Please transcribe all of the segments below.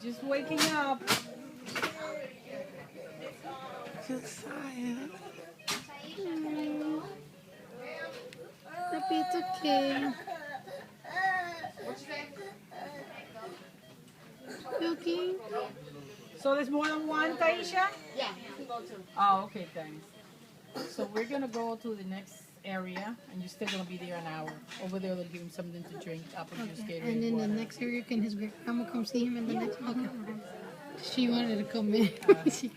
Just waking up. Josiah. Happy, it's okay. You okay? So there's more than one, Taisha? Yeah, you can go too. Oh, okay, thanks. So we're gonna go to the next area, and you're still gonna be there an hour. Over there, they'll give him something to drink, apple juice, Okay. Gatorade, And then the water. next area, can his grandma come see him in the next? Okay. She wanted to come in. She,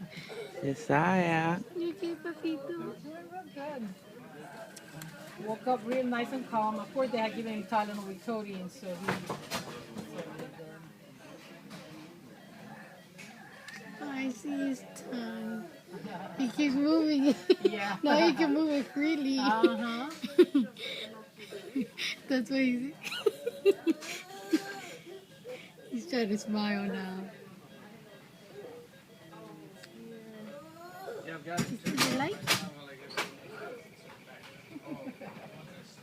Josiah. you okay, papito? Doing real good. Woke up real nice and calm. Of course, they had given him Tylenol with codeine, so he. I see his tongue. He keeps moving. Yeah. Now he can move it freely. Uh-huh. That's why he's trying to smile now. Do you like?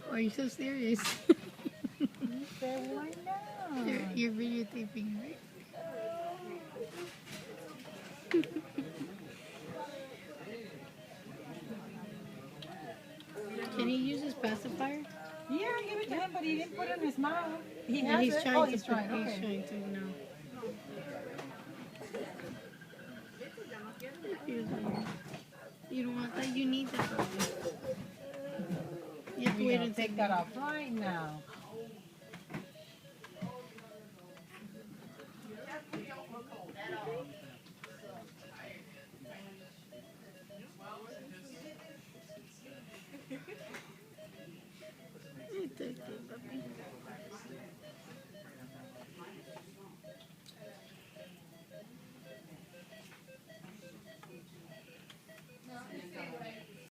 Why are you so serious? Why not? You're videotaping, right? Can he use his pacifier? Yeah, give it to him, but he didn't put it in his mouth. He Yeah, has he's it. trying Oh, to. he's trying. He's Okay. trying to now. You don't want that. You need that. You have to We're wait gonna until take that off right now.